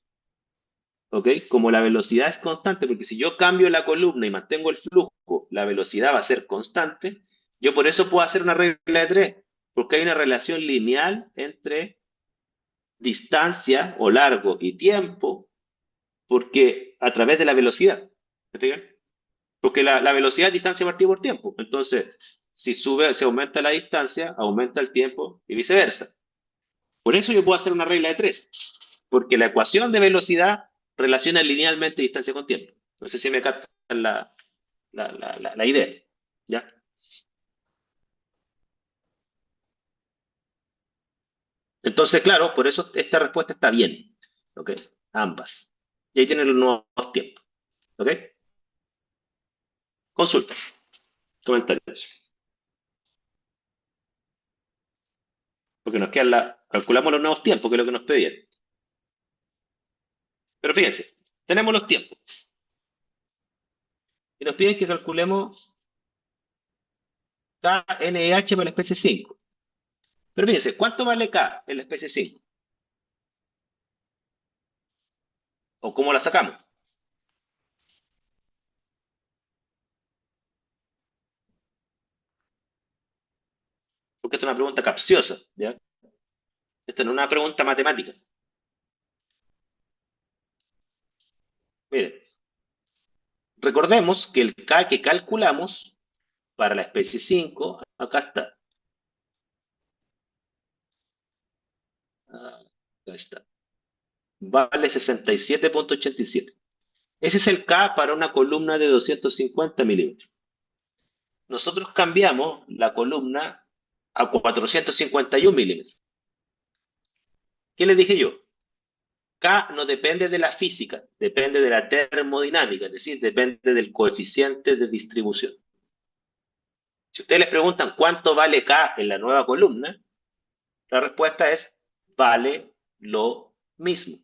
¿ok? Como la velocidad es constante, porque si yo cambio la columna y mantengo el flujo, la velocidad va a ser constante, yo por eso puedo hacer una regla de tres, porque hay una relación lineal entre distancia o largo y tiempo, porque a través de la velocidad. ¿Me fijan? Porque la velocidad es distancia partida por tiempo. Entonces, si sube, se aumenta la distancia, aumenta el tiempo y viceversa. Por eso yo puedo hacer una regla de tres, porque la ecuación de velocidad relaciona linealmente distancia con tiempo. No sé si me captan la idea. ¿Ya? Entonces, claro, por eso esta respuesta está bien. ¿Ok? Ambas. Y ahí tienen los nuevos tiempos. ¿Ok? Consultas, comentarios. Porque nos quedan calculamos los nuevos tiempos, que es lo que nos pedían. Pero fíjense, tenemos los tiempos. Y nos piden que calculemos KNH para la especie 5. Pero fíjense, ¿cuánto vale K en la especie 5? ¿O cómo la sacamos? Porque esta es una pregunta capciosa, ¿ya? Esta no es una pregunta matemática. Miren, recordemos que el K que calculamos para la especie 5, acá está. Acá está. Vale 67.87. Ese es el K para una columna de 250 milímetros. Nosotros cambiamos la columna a 451 milímetros. ¿Qué les dije yo? K no depende de la física, depende de la termodinámica, es decir, depende del coeficiente de distribución. Si ustedes les preguntan cuánto vale K en la nueva columna, la respuesta es vale lo mismo,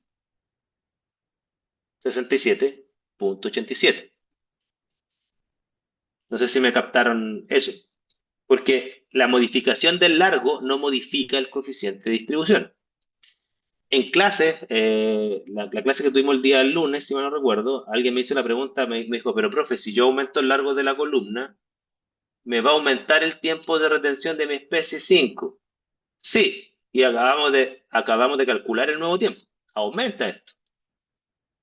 67.87. No sé si me captaron eso, porque la modificación del largo no modifica el coeficiente de distribución. En clase, la clase que tuvimos el día del lunes, si mal no recuerdo, alguien me hizo la pregunta, me dijo, pero profe, si yo aumento el largo de la columna, ¿me va a aumentar el tiempo de retención de mi especie 5? Sí, y acabamos de calcular el nuevo tiempo. Aumenta esto,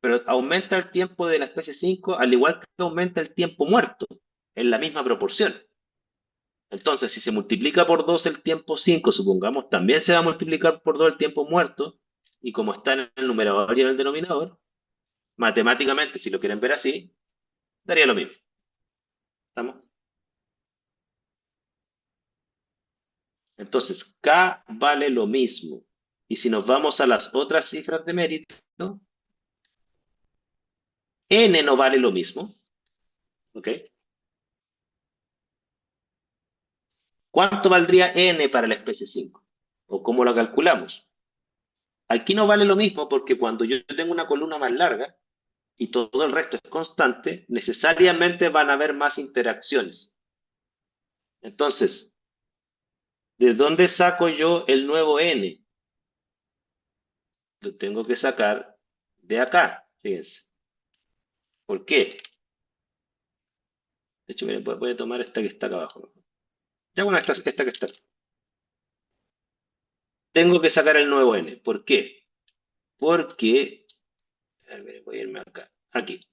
pero aumenta el tiempo de la especie 5 al igual que aumenta el tiempo muerto, en la misma proporción. Entonces, si se multiplica por 2 el tiempo 5, supongamos, también se va a multiplicar por 2 el tiempo muerto, y como está en el numerador y en el denominador, matemáticamente, si lo quieren ver así, daría lo mismo. ¿Estamos? Entonces, K vale lo mismo. Y si nos vamos a las otras cifras de mérito, N no vale lo mismo. ¿Ok? ¿Cuánto valdría N para la especie 5? ¿O cómo lo calculamos? Aquí no vale lo mismo porque cuando yo tengo una columna más larga y todo el resto es constante, necesariamente van a haber más interacciones. Entonces, ¿de dónde saco yo el nuevo N? lo tengo que sacar de acá, fíjense. ¿Por qué? De hecho, miren, voy a tomar esta que está acá abajo. Ya bueno, esta que está acá. Tengo que sacar el nuevo n. ¿Por qué? Porque, a ver, miren, voy a irme acá, aquí.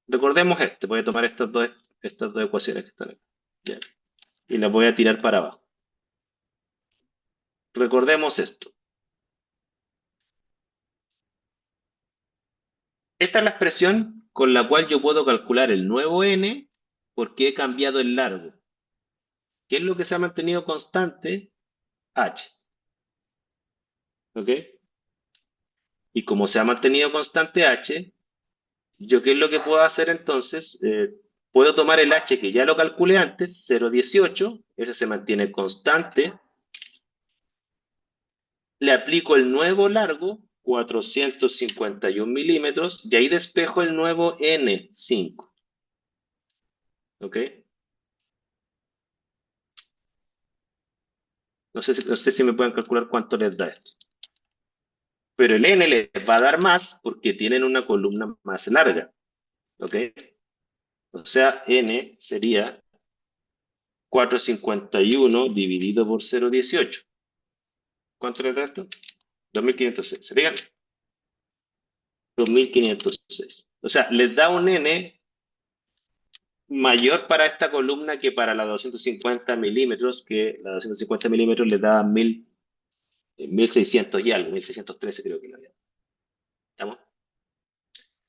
Recordemos esto, voy a tomar estas dos ecuaciones que están acá. Ya. Y las voy a tirar para abajo. Recordemos esto. Esta es la expresión con la cual yo puedo calcular el nuevo n porque he cambiado el largo. ¿Qué es lo que se ha mantenido constante? H. ¿Ok? Y como se ha mantenido constante h, ¿yo qué es lo que puedo hacer entonces? Puedo tomar el h que ya lo calculé antes, 0,18, eso se mantiene constante, le aplico el nuevo largo, 451 milímetros, y ahí despejo el nuevo N5. ¿Ok? No sé si me pueden calcular cuánto les da esto. Pero el N les va a dar más porque tienen una columna más larga. ¿Ok? O sea, N sería 451 dividido por 0,18. ¿Cuánto les da esto? 2506. ¿Se fijan? 2506. O sea, les da un N mayor para esta columna que para la 250 milímetros, que la 250 milímetros le da 1600 y algo, 1613 creo que lo había. ¿Estamos?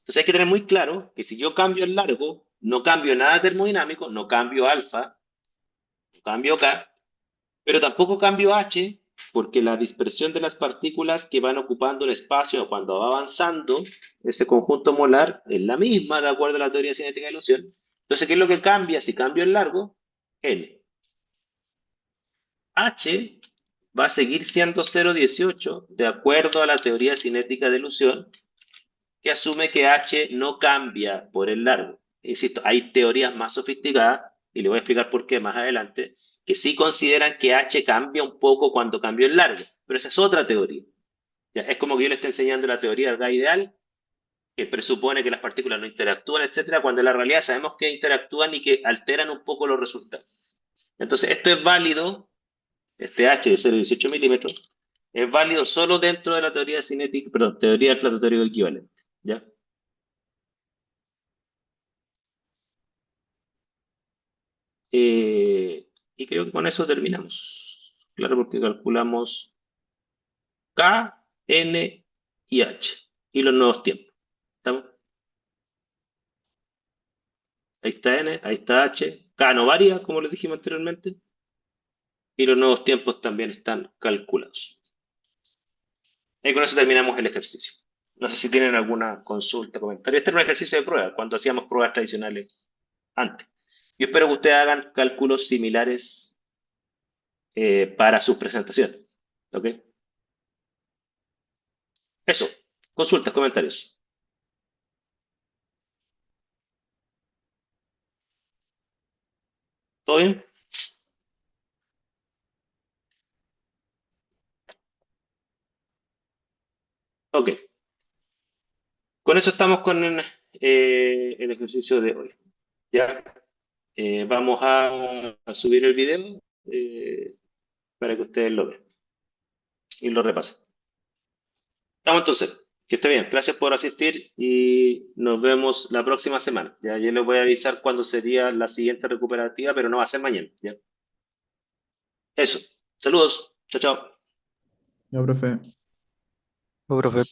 Entonces hay que tener muy claro que si yo cambio el largo, no cambio nada termodinámico, no cambio alfa, no cambio K, pero tampoco cambio H, porque la dispersión de las partículas que van ocupando el espacio cuando va avanzando, ese conjunto molar es la misma de acuerdo a la teoría cinética de ilusión. Entonces, ¿qué es lo que cambia si cambio el largo? N. H va a seguir siendo 0,18 de acuerdo a la teoría cinética de ilusión, que asume que H no cambia por el largo. Insisto, hay teorías más sofisticadas, y le voy a explicar por qué más adelante, que sí consideran que H cambia un poco cuando cambia el largo, pero esa es otra teoría. Ya, es como que yo le estoy enseñando la teoría del gas ideal, que presupone que las partículas no interactúan, etcétera, cuando en la realidad sabemos que interactúan y que alteran un poco los resultados. Entonces, esto es válido, este H de 0,18 milímetros, es válido solo dentro de la teoría cinética, perdón, teoría del plato teórico equivalente. ¿Ya? Y creo que con eso terminamos. Claro, porque calculamos K, N y H. Y los nuevos tiempos. ¿Estamos? Ahí está N, ahí está H. K no varía, como les dijimos anteriormente. Y los nuevos tiempos también están calculados. Y con eso terminamos el ejercicio. No sé si tienen alguna consulta, comentario. Este era un ejercicio de prueba, cuando hacíamos pruebas tradicionales antes. Yo espero que ustedes hagan cálculos similares para sus presentaciones. ¿Ok? Eso. Consultas, comentarios. ¿Todo bien? Ok. Con eso estamos con el ejercicio de hoy. Ya. Vamos a subir el video para que ustedes lo vean y lo repasen. Estamos entonces. Que esté bien. Gracias por asistir y nos vemos la próxima semana. Ya, yo les voy a avisar cuándo sería la siguiente recuperativa, pero no va a ser mañana. ¿Ya? Eso. Saludos. Chao, chao. Ya, profe. Oh, profe.